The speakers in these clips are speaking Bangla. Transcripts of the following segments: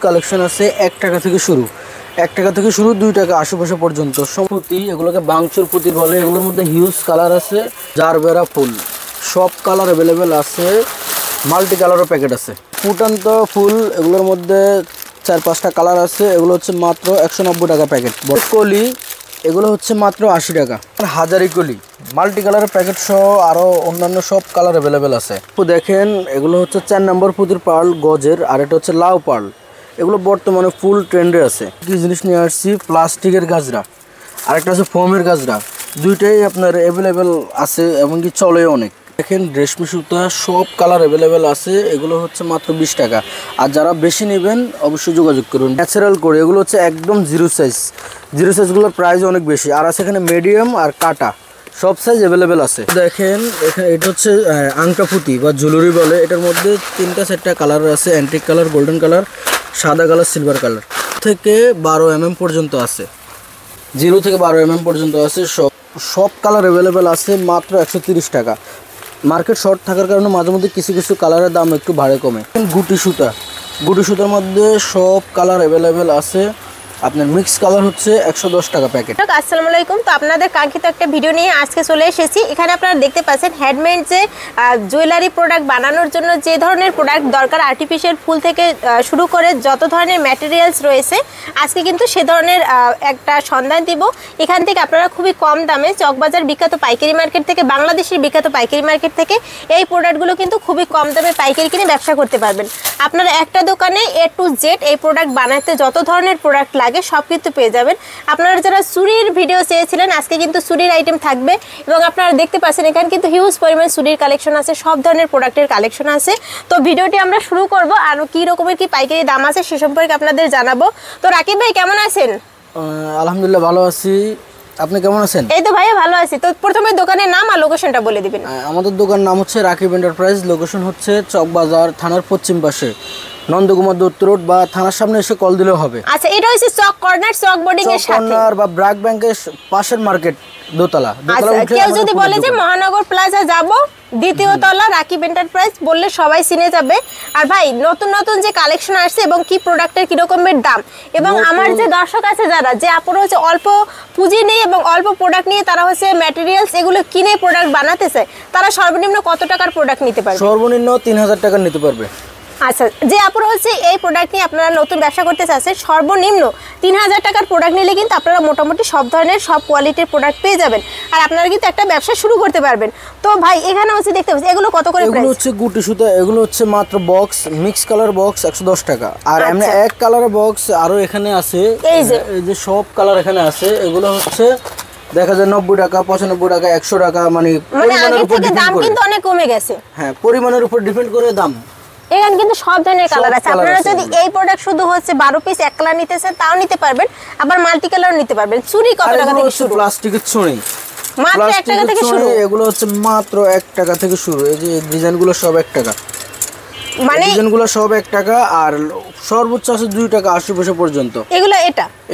কালেকশন আছে 1 টাকা থেকে শুরু, 1 টাকা থেকে শুরু 2 টাকা আশেপাশে পর্যন্ত। সম্পত্তি এগুলোকে বাংচুর পুঁতির বলে। এগুলোর মধ্যে হিউজ কালার আছে, জারবেরা ফুল, সব কালার অ্যাভেলেবেল আছে, মাল্টি কালারও প্যাকেট আছে। ফুটান্ত ফুল এগুলোর মধ্যে 4-5টা কালার আছে, এগুলো হচ্ছে মাত্র 190 টাকা প্যাকেট। কলি এগুলো হচ্ছে মাত্র 80 টাকা। হাজারি কলি মাল্টি কালারের প্যাকেট সহ আরও অন্যান্য সব কালার অ্যাভেলেবেল আছে। তো দেখেন এগুলো হচ্ছে 4 নম্বর পুঁতির পার্ল গজের, আর এটা হচ্ছে লাউ পার্ল। এগুলো বর্তমানে ফুল ট্রেন্ডে আছে। কি জিনিস নিয়ে আসছি, প্লাস্টিকের গাজরা, আরেকটা আছে ফোমের গাজরা, দুইটাই আপনার অ্যাভেলেবেল আছে এবং কি চলে অনেক। দেখেন রেশমি সুতা সব কালার অ্যাভেলেবেল আছে, এগুলো হচ্ছে মাত্র 20 টাকা। আর যারা বেশি নেবেন অবশ্যই যোগাযোগ করুন। ন্যাচারাল করে এগুলো হচ্ছে একদম জিরো সাইজগুলোর প্রাইস অনেক বেশি। আর আছে এখানে মিডিয়াম আর কাটা, সব সাইজ অ্যাভেলেবেল আছে। দেখেন এখানে এটা হচ্ছে আংটা পুঁতি বা জুয়েলারি বলে। এটার মধ্যে 3-4টা কালার আছে, অ্যান্টিক কালার, গোল্ডেন কালার, সাদা কালার, সিলভার কালার। থেকে 12 mm পর্যন্ত আছে, 0 থেকে 12 mm পর্যন্ত আছে। সব কালার অ্যাভেলেবেল আছে, মাত্র 130 টাকা। মার্কেট শর্ট থাকার কারণে মাঝে মধ্যে কিছু কিছু কালারের দাম একটু ভাড়ে কমে। গুটি সুতার মধ্যে সব কালার অ্যাভেলেবেল আছে। আপনার মিক্স কালার হচ্ছে 110 টাকা প্যাকেট। আসসালামু আলাইকুম। তো আপনাদের কাঙ্ক্ষিত একটা ভিডিও নিয়ে আজকে চলে এসেছি। এখানে আপনারা দেখতে পাচ্ছেন হ্যান্ডমেড যে জুয়েলারি প্রোডাক্ট বানানোর জন্য যে ধরনের প্রোডাক্ট দরকার, আর্টিফিশিয়াল ফুল থেকে শুরু করে যত ধরনের ম্যাটেরিয়ালস রয়েছে, আজকে কিন্তু সে ধরনের একটা সন্ধান দিব। এখান থেকে আপনারা খুবই কম দামে চকবাজার বিখ্যাত পাইকারি মার্কেট থেকে, বাংলাদেশের বিখ্যাত পাইকারি মার্কেট থেকে এই প্রোডাক্টগুলো কিন্তু খুবই কম দামে পাইকারি কিনে ব্যবসা করতে পারবেন। আপনারা একটা দোকানে A to Z এই প্রোডাক্ট বানাতে যত ধরনের প্রোডাক্ট লাগে সব কিন্তু পেয়ে যাবেন। আপনারা যারা চুরির ভিডিও চেয়েছিলেন, আজকে কিন্তু চুরির আইটেম থাকবে। এবং আপনারা দেখতে পাচ্ছেন এখানে কিন্তু হিউজ পরিমাণ চুরির কালেকশন আছে, সব ধরনের প্রোডাক্টের কালেকশন আছে। তো ভিডিওটি আমরা শুরু করব, আর কি রকমের কি পাইকারি দাম আছে সে সম্পর্কে আপনাদের জানাবো। তো রাকিব ভাই কেমন আছেন? আলহামদুলিল্লাহ ভালো আছি, আপনি কেমন আছেন? এই তো ভাইয়া ভালো আছি। তো প্রথমে দোকানের নাম আর লোকেশনটা বলে দিবেন। আমাদের দোকানের নাম হচ্ছে রাকিব এন্টারপ্রাইজ। লোকেশন হচ্ছে চকবাজার থানার পশ্চিম পাশে, নন্দকুমার দত্ত রোড, বা থানার সামনে এসে কল দিলেও হবে। আচ্ছা, এটা হচ্ছে চক কর্নার, চক বোর্ডিং এর সাথে কর্নার বা ব্র্যাক ব্যাংকের পাশের মার্কেট, দোতলা। কেউ যদি বলে যে মহানগর প্লাজা যাব, দ্বিতীয় তলা রাকিব এন্টারপ্রাইজ বললে সবাই চিনে যাবে। আর ভাই নতুন নতুন যে কালেকশন আসছে এবং কি প্রোডাক্টের কি রকমের দাম, এবং আমার যে দর্শক আছে যারা যে আপনারা হচ্ছে অল্প পুঁজি নিয়ে এবং অল্প প্রোডাক্ট নিয়ে তারা হচ্ছে ম্যাটেরিয়ালস এগুলো কিনে প্রোডাক্ট বানাতে চায়, তারা সর্বনিম্ন কত টাকার প্রোডাক্ট নিতে পারবে? সর্বনিম্ন 3000 টাকা নিতে পারবে। আচ্ছা, যে আপনারা হচ্ছে এই প্রোডাক্ট নিয়ে আপনারা নতুন ব্যবসা করতে চাচ্ছেন, সর্বনিম্ন 3000 টাকার প্রোডাক্ট নিলে কিন্তু আপনারা মোটামুটি সব ধরনের সব কোয়ালিটির প্রোডাক্ট পেয়ে যাবেন, আর আপনারা কিন্তু একটা ব্যবসা শুরু করতে পারবেন। তো ভাই এখানে হচ্ছে দেখতে পাচ্ছি এগুলো কত করে? এগুলো হচ্ছে গুটি সুতা, এগুলো হচ্ছে মাত্র বক্স, মিক্স কালার বক্স 110 টাকা। আর এমনি এক কালারের বক্স আরো এখানে আছে, এই যে সব কালার এখানে আছে। এগুলো হচ্ছে দেখা যায় 90 টাকা, 95 টাকা, 100 টাকা, মানে পরিমাণের উপর ডিপেন্ড করে। দাম কিন্তু অনেক কমে গেছে। হ্যাঁ, পরিমাণের উপর ডিপেন্ড করে দাম। এখানে কিন্তু সব ধরনের কালার আছে। আপনারা যদি এই প্রোডাক্ট শুধু হচ্ছে 12 পিস এক কালার নিতে চান তাও নিতে পারবেন, আবার মাল্টি কালারও নিতে পারবেন। চুরি কত টাকা থেকে শুরু? প্লাস্টিকের চুড়ি মাত্র 1 টাকা থেকে শুরু। এগুলো হচ্ছে মাত্র 1 টাকা থেকে শুরু। এই যে ডিজাইনগুলো সব 1 টাকা, মানে ডিজাইনগুলো সব 1 টাকা, আর সর্বোচ্চ আছে 2 টাকা 80 পয়সা পর্যন্ত। এগুলো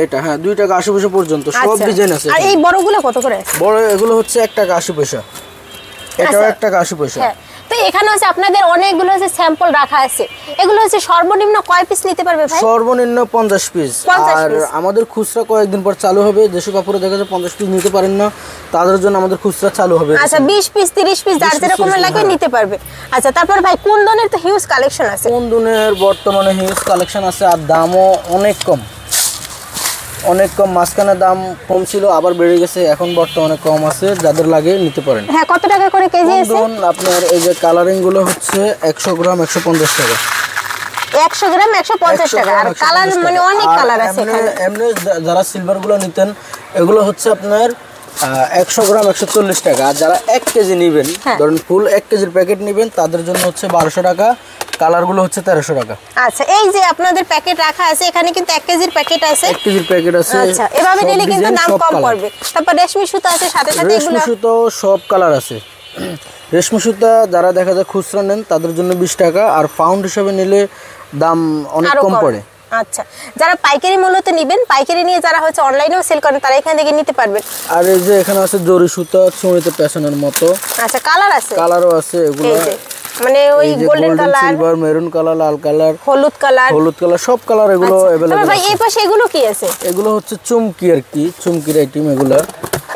এটা হ্যাঁ 2 টাকা 80 পয়সা পর্যন্ত সব ডিজাইন আছে। আর এই বড়গুলো কত করে? বড় এগুলো হচ্ছে 1 টাকা 80 পয়সা, এটাও 1 টাকা 80 পয়সা। তো এখানে হচ্ছে আপনাদের অনেকগুলো হচ্ছে স্যাম্পল রাখা আছে। এগুলো হচ্ছে সর্বনিম্ন কয় পিস নিতে পারবে ভাই? সর্বনিম্ন 50 পিস। আর আমাদের খুচরা কয়েকদিন পর চালু হবে। যেসব আপুরা দেখা যায় 50 পিস নিতে পারেন না, তাদের জন্য আমাদের খুচরা চালু হবে। আচ্ছা, 20 পিস 30 পিস যার যেরকম লাগবে নিতে পারবে। আচ্ছা, তারপর ভাই কুন্দনের তো হিউজ কালেকশন আছে। কুন্দনের বর্তমানে হিউজ কালেকশন আছে, আর দামও অনেক কম। মাঝখানে দাম কম ছিল, আবার বেড়ে গেছে, এখন বর্তমানে কম আছে, যাদের লাগে নিতে পারেন। হ্যাঁ, কত টাকা করে কেজি আছে? আপনার এই যে কালারিং গুলো হচ্ছে 100 গ্রাম 150 টাকা। 100 গ্রাম 150 টাকা। আর কালার মানে অনেক কালার আছে এখানে। এমনি যারা সিলভার গুলো নিতেন, এগুলো হচ্ছে আপনার 100 গ্রাম 140 টাকা। আর যারা 1 কেজি নেবেন, ধরুন ফুল 1 কেজির প্যাকেট নেবেন, তাদের জন্য হচ্ছে 1200 টাকা। কালার গুলো হচ্ছে 1300 টাকা। আচ্ছা, এই যে আপনাদের প্যাকেট রাখা আছে, এখানে কিন্তু 1 কেজির প্যাকেট আছে। 1 কেজির প্যাকেট আছে। আচ্ছা, এভাবে নিলে কিন্তু দাম কম পড়বে। তারপর রেশমি সুতা আছে সাথে সাথে, এগুলো রেশমি সুতা সব কালার আছে। রেশমি সুতা যারা দেখা যায় খুচরা নেন তাদের জন্য 20 টাকা, আর পাউন্ড হিসেবে নিলে দাম অনেক কম পড়ে। আচ্ছা, যারা পাইকারি মূল্যতে নেবেন, পাইকারি নিয়ে যারা হচ্ছে অনলাইনেও সেল করেন, তারা এখান থেকে নিতে পারবেন। আর এই যে এখানে আছে জরি সুতা, চুড়িতে পেছনের মতো। আচ্ছা, কালার আছে, কালারও আছে। এগুলো মানে ওই golden colour, silver, maroon colour, লাল কালার, হলুদ কালার সব কালার এগুলো अवेलेबल আছে। ভাই এই পাশে এগুলো কি আছে? এগুলো হচ্ছে চুমকি আর কি, চুমকির আইটেম এগুলো।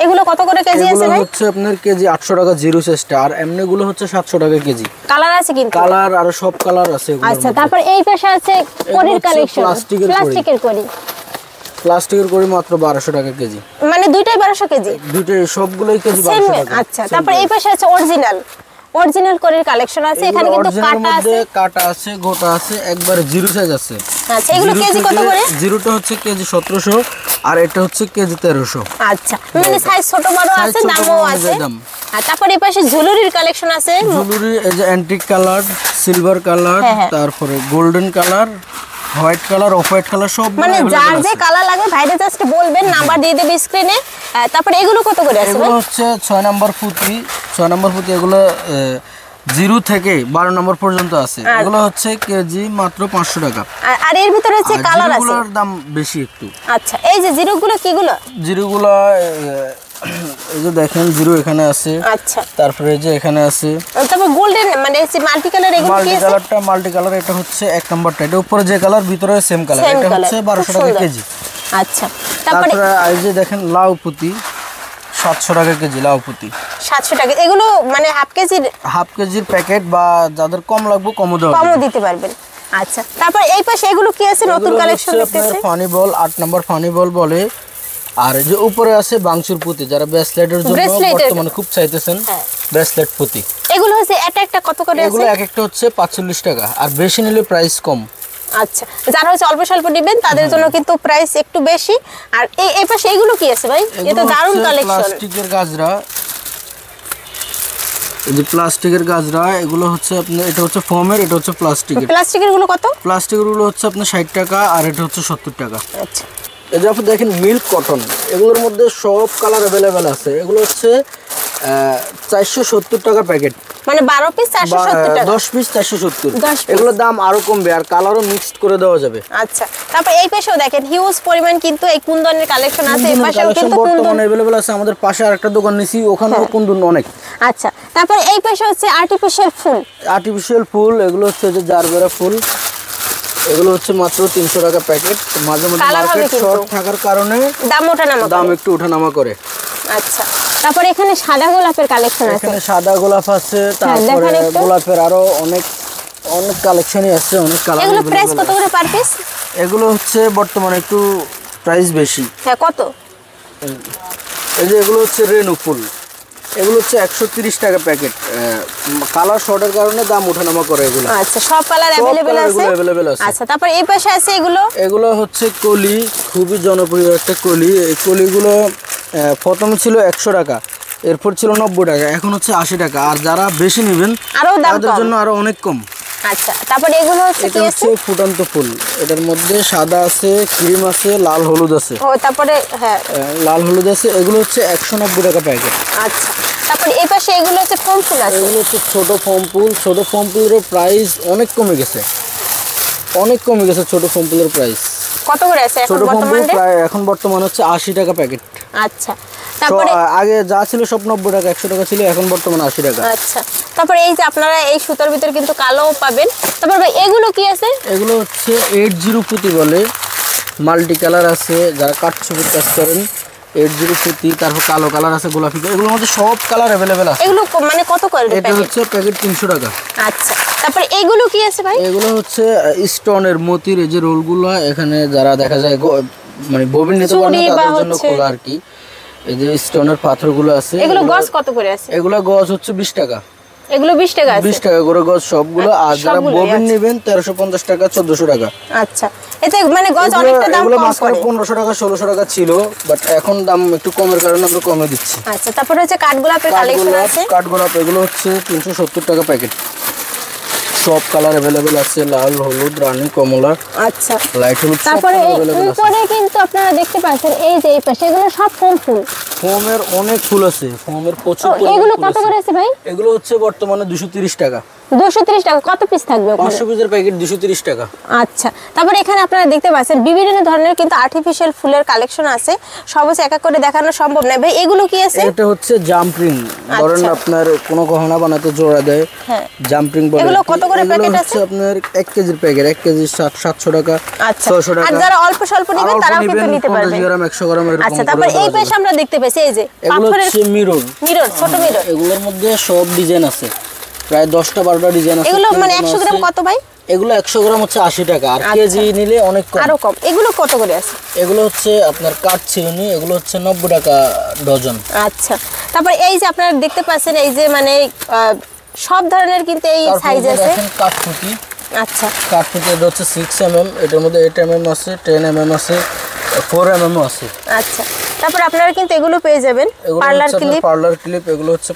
এগুলো কত করে কেজি আছে ভাই? এগুলো হচ্ছে আপনার কেজি 800 টাকা জিরো সাইজটা, আর এমনি গুলো হচ্ছে 700 টাকা কেজি। কালার আছে কিন্তু, কালার আর সব কালার আছে এগুলোর আচ্ছা। মধ্যে। তারপর এই পাশে আছে কড়ির কালেকশন, প্লাস্টিকের কড়ি। প্লাস্টিকের কড়ি মাত্র 1200 টাকা কেজি। মানে দুইটাই 1200 কেজি? দুইটাই সবগুলোই কেজি 1200 টাকা। আচ্ছা। তারপর এই পাশে আছে অরিজিনাল কড়ির কালেকশন আছে, এখানে কিন্তু কাটা আছে, কাটা আছে, গোটা আছে, একবারে জিরো সাইজ আছে। আচ্ছা, এগুলো কেজি কত করে? জিরোটা হচ্ছে কেজি 1700 আর এটা হচ্ছে কেজি 1300। আচ্ছা, মানে সাইজ ছোট বড় আছে, দামও আছে। আর তারপর এই পাশে জুয়েলারির কালেকশন আছে, জুয়েলারি এই যে অ্যান্টিক কালার, সিলভার কালার, তারপরে golden colour, white colour, off white colour, সব মানে যার যে কালার লাগবে ভাইদের জাস্ট বলবেন, নাম্বার দিয়ে দেব স্ক্রিনে। তারপর এগুলো কত করে আছে? এগুলো হচ্ছে 6 নাম্বার পুঁতি, 6 নাম্বার পুঁতি এগুলো 0 থেকে 12 নম্বর পর্যন্ত আছে। এগুলো হচ্ছে কেজি মাত্র 500 টাকা। আর এর ভিতরে হচ্ছে কালার আছে, জিরোগুলোর দাম বেশি একটু। আচ্ছা, এই যে জিরোগুলো কিগুলো? জিরোগুলো এই যে দেখেন জিরো এখানে আছে, আচ্ছা। তারপরে এই যে এখানে আছে। তারপর গোল্ডেন মানে হচ্ছে মাল্টি কালার, এগুলো কি আছে? মাল্টি কালার এটা হচ্ছে 1 নাম্বারটা, এটা উপরে যে কালার ভিতরে সেম কালার, এটা হচ্ছে 1200 টাকা কেজি। আচ্ছা। তারপরে এই যে দেখেন লাউ পুঁতি 700 টাকা কেজি, লাউ পুঁতি 700 টাকা। এগুলো মানে হাফ কেজির প্যাকেট, বা যাদের কম লাগবে কমও দিতে পারবেন। আচ্ছা। তারপর এই পাশে এগুলো কি আছে? নতুন কালেকশন দেখতেছি, ফানি বল 8 নাম্বার ফানি বল বলে। আর যে উপরে আছে বাংচুর পুঁতি, যারা ব্রেসলেটের জন্য বর্তমানে খুব চাইতেছেন, ব্রেসলেট পুঁতি। এগুলো হচ্ছে একটা কত করে আছে? এগুলো একটা হচ্ছে 45 টাকা, আর বেশি নিলে প্রাইস কম। আচ্ছা, যারা হচ্ছে অল্প স্বল্প নেবেন তাদের জন্য কিন্তু প্রাইস একটু বেশি। আর এই পাশে এগুলো কি আছে ভাই? এটা দারুণ কালেকশন, প্লাস্টিকের গাজরা, এই যে প্লাস্টিকের গাজরা, এগুলো হচ্ছে আপনার, এটা হচ্ছে ফোমের, এটা হচ্ছে প্লাস্টিকের গুলো কত? প্লাস্টিকের গুলো হচ্ছে আপনার 60 টাকা, আর এটা হচ্ছে 70 টাকা। আচ্ছা। এই যে আপনি দেখেন মিল্ক কটন, এগুলোর মধ্যে সব কালার अवेलेबल আছে। এগুলো হচ্ছে 470 টাকা প্যাকেট, মানে 12 পিস 470 টাকা, 10 পিস 470। এগুলোর দাম আরো কমবে, আর কালারও মিক্সড করে দেওয়া যাবে। আচ্ছা। তারপর এই পাশেও দেখেন হিউজ পরিমাণ কিন্তু এই কুন্দনের কালেকশন আছে। এই পাশেও কিন্তু কুন্দন अवेलेबल আছে। আমাদের পাশে আরেকটা দোকান নিছি, ওখানেও কুন্দন অনেক। আচ্ছা। তারপর এই পাশে হচ্ছে আর্টিফিশিয়াল ফুল, এগুলো হচ্ছে যে জারবেরা ফুল, এগুলো হচ্ছে মাত্র 300 টাকা প্যাকেট। মাঝে মাঝে মার্কেট শর্ট থাকার কারণে দাম একটু ওঠানামা করে। আচ্ছা। তারপর এখানে সাদা গোলাপের কালেকশন আছে, এখানে সাদা গোলাপ আছে, তারপরে গোলাপের আরো অনেক কালেকশনই আছে, অনেক কালার। এগুলো প্রাইস কত করে পার পিস? এগুলো হচ্ছে বর্তমানে একটু প্রাইস বেশি। হ্যাঁ, কত? এই যে এগুলো হচ্ছে রেনু ফুল, এগুলো হচ্ছে 130 টাকা প্যাকেট। কালার শর্টের কারণে দাম ওঠানামা করে এগুলো। আচ্ছা, সব কালার अवेलेबल আছে। আচ্ছা। তারপর এই পাশে আছে এগুলো হচ্ছে কলি, খুবই জনপ্রিয় একটা কলি। এই কলিগুলো প্রথমে ছিল 100 টাকা, এরপর ছিল 90 টাকা, এখন হচ্ছে 80 টাকা। আর যারা বেশি নেবেন তাদের জন্য আরো অনেক কম। আচ্ছা। তারপর এগুলো হচ্ছে এটা হচ্ছে ফুটন্ত ফুল, এটার মধ্যে সাদা আছে, ক্রিম আছে, লাল হলুদ আছে। তারপরে লাল হলুদ আছে। এগুলো হচ্ছে 190 টাকা প্যাকেট। আচ্ছা। তারপর এই পাশে এগুলো হচ্ছে ফোম ফুল আছে, এগুলো হচ্ছে ছোট ফোম ফুল। ছোট ফোম ফুলের প্রাইস অনেক কমে গেছে, ছোট ফোম ফুলের প্রাইস কত করে আছে এখন ছোট ফোম ফুল বর্তমানে? এখন বর্তমানে হচ্ছে 80 টাকা প্যাকেট। আচ্ছা। তারপরে আগে যা ছিল সব 90 টাকা, 100 টাকা ছিল, এখন বর্তমানে 80 টাকা। আচ্ছা। তারপরে এই যে আপনারা এই সুতার ভিতরে কিন্তু কালোও পাবেন। তারপর ভাই এগুলো কি আছে? এগুলো হচ্ছে 80 পুঁতি বলে, মাল্টি কালার আছে, যারা কাঠছবির কাজ করেন 80 পুঁতি। তারপর কালো কালার আছে, গোলাপি। এগুলোর মধ্যে সব কালার अवेलेबल আছে। এগুলো মানে কত করে এটা প্যাকেট? হচ্ছে প্যাকেট 300 টাকা। আচ্ছা। তারপর এগুলো কি আছে ভাই? এগুলো হচ্ছে স্টোনের মতির, এই যে রোলগুলো এখানে যারা দেখা যায় মানে ববিন নিতে পারে না তাদের জন্য খোলা আর কি। এই যে স্টোনের পাথরগুলো আছে, এগুলো গজ কত করে আছে? এগুলো গজ হচ্ছে 20 টাকা। এগুলো 20 টাকা আছে, 20 টাকা করে গজ সবগুলো। আর যারা ববিন নেবেন 1350 টাকা, 1400 টাকা। আচ্ছা। এতে মানে গজ অনেকটা দাম কম করে। 1500 টাকা 1600 টাকা ছিল, বাট এখন দাম একটু কমের কারণে আমরা কমে দিচ্ছি। আচ্ছা। তারপর হচ্ছে কাঠগোলাপের কালেকশন আছে, কাঠগোলাপ এগুলো হচ্ছে 370 টাকা প্যাকেট। সব কালার अवेलेबल আছে, লাল, হলুদ, রানী, কমলা। আচ্ছা। লাইট হলুদ। তারপরে উপরে কিন্তু আপনারা দেখতে পাচ্ছেন এই যে এই পাশে এগুলো সব ফোম ফুল। ফোমের অনেক ফুল আছে, ফোমের প্রচুর। এগুলো কত করে আছে ভাই? এগুলো হচ্ছে বর্তমানে 230 টাকা। 230 টাকা। কত পিস থাকবে ওখানে? 500 পিসের প্যাকেট 230 টাকা। আচ্ছা, তারপর এখানে আপনারা দেখতে পাচ্ছেন বিভিন্ন ধরনের কিন্তু আর্টিফিশিয়াল ফুলের কালেকশন আছে, সব এক এক করে দেখানো সম্ভব না ভাই। এগুলো কি আছে? এটা হচ্ছে জাম্পিং, ধরেন আপনার কোনো গহনা বানাতে জোড়া দেয়, হ্যাঁ জাম্পিং বলে। এগুলো কত করে প্যাকেট আছে? আপনার 1 কেজির প্যাকেট, 1 কেজি 700 টাকা, আচ্ছা, 600 টাকা। আর যারা অল্প স্বল্প নেবে তারাও কিন্তু নিতে পারবে। 50 গ্রাম 100 গ্রাম এরকম। আচ্ছা, তারপর এই পাশে আমরা দেখতে পাচ্ছি এই যে এগুলো হচ্ছে মিরর, ছোট মিরর। এগুলোর মধ্যে সব ডিজাইন আছে, প্রায় 10টা 12টা ডিজাইন আছে। এগুলো মানে 100 গ্রাম কত ভাই? এগুলো 100 গ্রাম হচ্ছে 80 টাকা, আর কেজি নিলে অনেক কম, আরো কম। এগুলো কত করে আছে? এগুলো হচ্ছে আপনার কাঠ চিরুনি, এগুলো হচ্ছে 90 টাকা ডজন। আচ্ছা, তারপর এই যে আপনারা দেখতে পাচ্ছেন এই যে মানে সব ধরনের কিন্তু এই সাইজ আছে। কাঠপুতি, আচ্ছা কাঠপুতি এটা হচ্ছে 6 mm, এটার মধ্যে 8 mm আছে, 10 mm আছে, 4 mm আছে। আচ্ছা, তারপর আপনারা কিন্তু এগুলো পেয়ে যাবেন। পার্লার ক্লিপ এগুলো হচ্ছে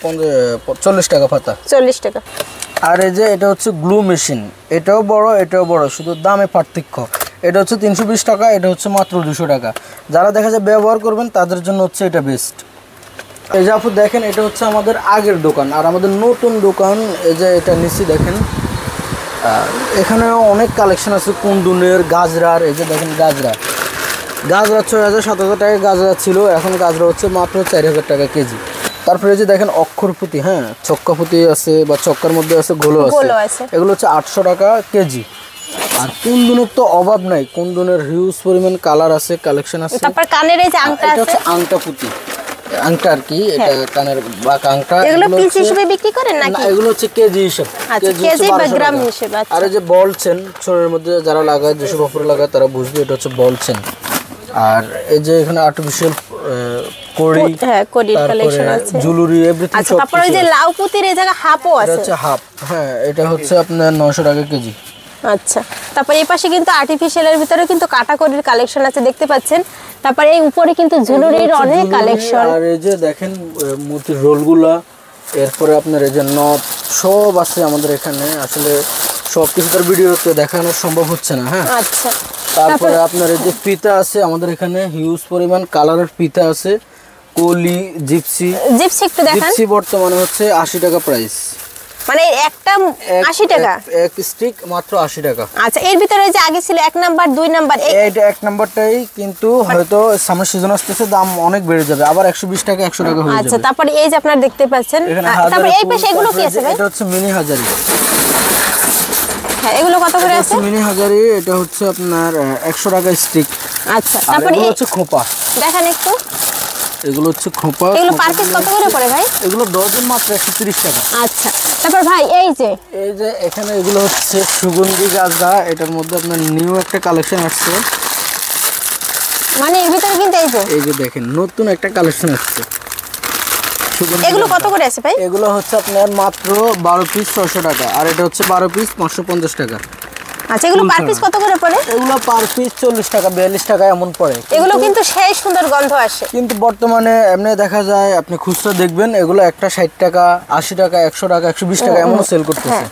40 টাকা পাতা, 40 টাকা। আর এই যে এটা হচ্ছে গ্লু মেশিন, এটাও বড়, শুধু দামে পার্থক্য। এটা হচ্ছে 320 টাকা, এটা হচ্ছে মাত্র 200 টাকা। যারা দেখা যায় ব্যবহার করবেন তাদের জন্য হচ্ছে এটা বেস্ট। এই যে আপু দেখেন, এটা হচ্ছে আমাদের আগের দোকান, আর আমাদের নতুন দোকান এই যে এটা নিচে দেখেন, এখানে অনেক কালেকশন আছে কুন্দুনের, গাজরার। এই যে দেখেন গাজরা 6000-7000 টাকা গাজরা ছিল, এখন গাজরা হচ্ছে মাত্র 4000 টাকা কেজি। তারপরে এই যে দেখেন অক্ষরপুতি, হ্যাঁ চক্কাপুতি আছে, বা চক্কার মধ্যে আছে গোলো আছে, এগুলো হচ্ছে 800 টাকা কেজি। আর কুন্দুনের তো অভাব নাই, কুন্দুনের হিউজ পরিমাণ কালার আছে, কালেকশন আছে। তারপর কানের এই যে আংটা আছে, এটা হচ্ছে আংটা পুঁতি, আংটা আর কি, এটা কানের বাঁকা আংটা। এগুলো পিস হিসেবে বিক্রি করেন নাকি? না, এগুলো হচ্ছে কেজি হিসেব, কেজি বা গ্রাম হিসেবে। আর এই যে বলছেন ছোটের মধ্যে যারা লাগায়, যেসব অপরে লাগায় তারা বুঝবে এটা হচ্ছে বলছেন। আর এই যে এখানে আর্টিফিশিয়াল কড়ি, হ্যাঁ কড়ির কালেকশন আছে, জুয়েলারি এভরিথিং। আচ্ছা, তারপর ওই যে লাউ পুতির এই জায়গা হাফও আছে, এটা হচ্ছে হাফ, হ্যাঁ এটা হচ্ছে আপনার 900 টাকা কেজি। আচ্ছা, তারপর এই পাশে কিন্তু আর্টিফিশিয়ালের ভিতরে কিন্তু কাটাকড়ির কালেকশন আছে দেখতে পাচ্ছেন। তারপর এই উপরে কিন্তু জুয়েলারির অনেক কালেকশন। আর এই যে দেখেন মোতির রোলগুলা, এরপরে আপনার এই যে নথ সব আছে আমাদের এখানে। আসলে সব কিছু তার ভিডিওতে দেখানো সম্ভব হচ্ছে না, হ্যাঁ। আচ্ছা, তারপরে আপনার এই যে ফিতা আছে আমাদের এখানে, হিউজ পরিমাণ কালারের ফিতা আছে, কলি, জিপসি একটু দেখান। জিপসি বর্তমানে হচ্ছে 80 টাকা প্রাইস, মানে একটা 80 টাকা, এক স্টিক মাত্র 80 টাকা। আচ্ছা, এর ভিতরে যে আগে ছিল 1 নাম্বার 2 নাম্বার, এইটা 1 নাম্বারটাই, কিন্তু হয়তো সামনের সিজন আসতেছে দাম অনেক বেড়ে যাবে, আবার 120 টাকা 100 টাকা হয়ে যাবে। আচ্ছা, তারপর এই যে আপনারা দেখতে পাচ্ছেন, তারপর এই পাশে এগুলো কি আছে ভাই? এটা হচ্ছে মিনি হাজারি, হ্যাঁ এগুলো কত করে আছে? মিনি হাজারি এটা হচ্ছে আপনার 100 টাকা স্টিক। আচ্ছা, তারপর এই হচ্ছে খোপা, দেখেন একটু, এগুলো হচ্ছে খোপা। এগুলো পার পিস কত করে পড়ে ভাই? এগুলো ডজন মাত্র 130 টাকা। আচ্ছা, তারপর ভাই এই যে এখানে এগুলো হচ্ছে সুগন্ধি গাছরা, এটার মধ্যে আপনার নিউ একটা কালেকশন আসছে, মানে এর ভিতরে কিন্তু এই যে দেখেন নতুন একটা কালেকশন আসছে। এগুলো কত করে আছে ভাই? এগুলো হচ্ছে আপনার মাত্র 12 পিস 600 টাকা, আর এটা হচ্ছে 12 পিস 550 টাকা। আচ্ছা, এগুলো পার পিস কত করে পড়ে? এগুলো পার পিস 40 টাকা 42 টাকা এমন পড়ে। এগুলো কিন্তু সেই সুন্দর গন্ধ আসে। কিন্তু বর্তমানে এমনি দেখা যায়, আপনি খুচরা দেখবেন এগুলো একটা 60 টাকা 80 টাকা 100 টাকা 120 টাকা এমন সেল করতেছে।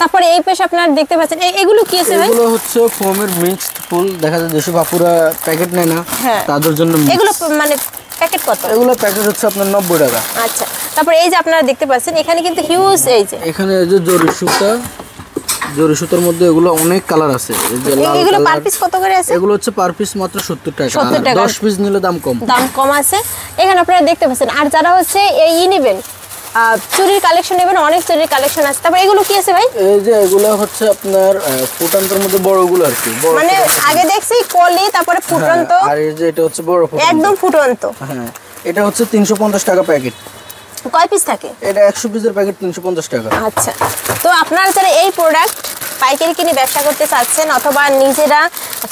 তারপরে এই পেশ আপনারা দেখতে পাচ্ছেন, এগুলো কি আছে ভাই? এগুলো হচ্ছে ফোমের মিক্সড ফুল, দেখা যায় যেসব আপুরা প্যাকেট নেয় না তাদের জন্য। এগুলো মানে প্যাকেট কত? এগুলো প্যাকেট হচ্ছে আপনার 90 টাকা। আচ্ছা, তারপরে এই যে আপনারা দেখতে পাচ্ছেন এখানে কিন্তু হিউজ, এই যে এখানে এই যে জরি সুতার মধ্যে এগুলো অনেক কালার আছে। এই যে লাল এগুলো কালার, পার পিস কত করে আছে? এগুলো হচ্ছে পার পিস মাত্র 70 টাকা, 70 টাকা। 10 পিস নিলে দাম কম আছে। এখানে আপনারা দেখতে পাচ্ছেন, আর যারা হচ্ছে এই নেবেন চুরির কালেকশন নেবেন, অনেক চুরির কালেকশন আছে। তারপর এগুলো কি আছে ভাই? এই যে এগুলো হচ্ছে আপনার ফুটান্তের মধ্যে বড়গুলো আর কি, মানে আগে দেখছি কলি, তারপরে ফুটন্ত, আর এই যে এটা হচ্ছে বড় ফুটান্ত, একদম ফুটন্ত। হ্যাঁ, এটা হচ্ছে 350 টাকা প্যাকেট। কয় পিস থাকে? এটা 100 পিসের প্যাকেট 350 টাকা। আচ্ছা, তো আপনারা যারা এই প্রোডাক্ট পাইকারি কিনে ব্যবসা করতে চাচ্ছেন, অথবা নিজেরা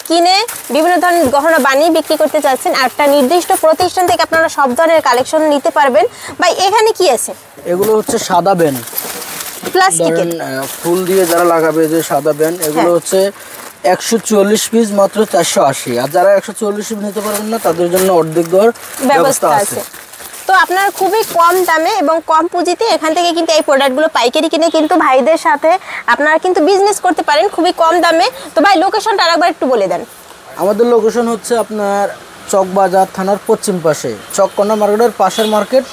কিনে বিভিন্ন ধরনের গহনা বানিয়ে বিক্রি করতে চাচ্ছেন, আর একটা নির্দিষ্ট প্রতিষ্ঠান থেকে আপনারা সব ধরনের কালেকশন নিতে পারবেন। ভাই এখানে কি আছে? এগুলো হচ্ছে সাদা ব্যান, প্লাস্টিকের ফুল দিয়ে যারা লাগাবে, যে সাদা ব্যান, এগুলো হচ্ছে 140 পিস মাত্র 480। আর যারা 140 পিস নিতে পারবেন না তাদের জন্য অর্ধেক দেওয়ার ব্যবস্থা আছে। তো আপনার খুবই কম দামে এবং কম পুঁজিতে এখান থেকে কিন্তু এই প্রোডাক্টগুলো পাইকারি কিনে কিন্তু ভাইদের সাথে আপনারা কিন্তু বিজনেস করতে পারেন খুবই কম দামে। তো ভাই লোকেশনটা আরেকবার একটু বলে দেন। আমাদের লোকেশন হচ্ছে আপনার চকবাজার থানার পশ্চিম পাশে, চককন্যা মার্কেটের পাশের মার্কেট,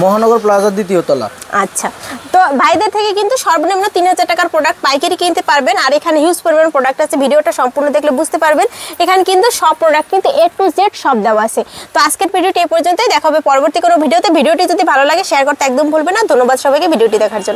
মহানগর প্লাজার 2য় তলা। আচ্ছা, তো ভাইদের থেকে কিন্তু সর্বনিম্ন 3000 টাকার প্রোডাক্ট পাইকারি কিনতে পারবেন। আর এখানে হিউজ পরিমাণ প্রোডাক্ট আছে, ভিডিওটা সম্পূর্ণ দেখলে বুঝতে পারবেন। এখানে কিন্তু সব প্রোডাক্ট কিন্তু A to Z সব দেওয়া আছে। তো আজকের ভিডিওটি এই পর্যন্তই, দেখা হবে পরবর্তী কোনো ভিডিওতে। ভিডিওটি যদি ভালো লাগে শেয়ার করতে একদম ভুলবেন না। ধন্যবাদ সবাইকে ভিডিওটি দেখার জন্য।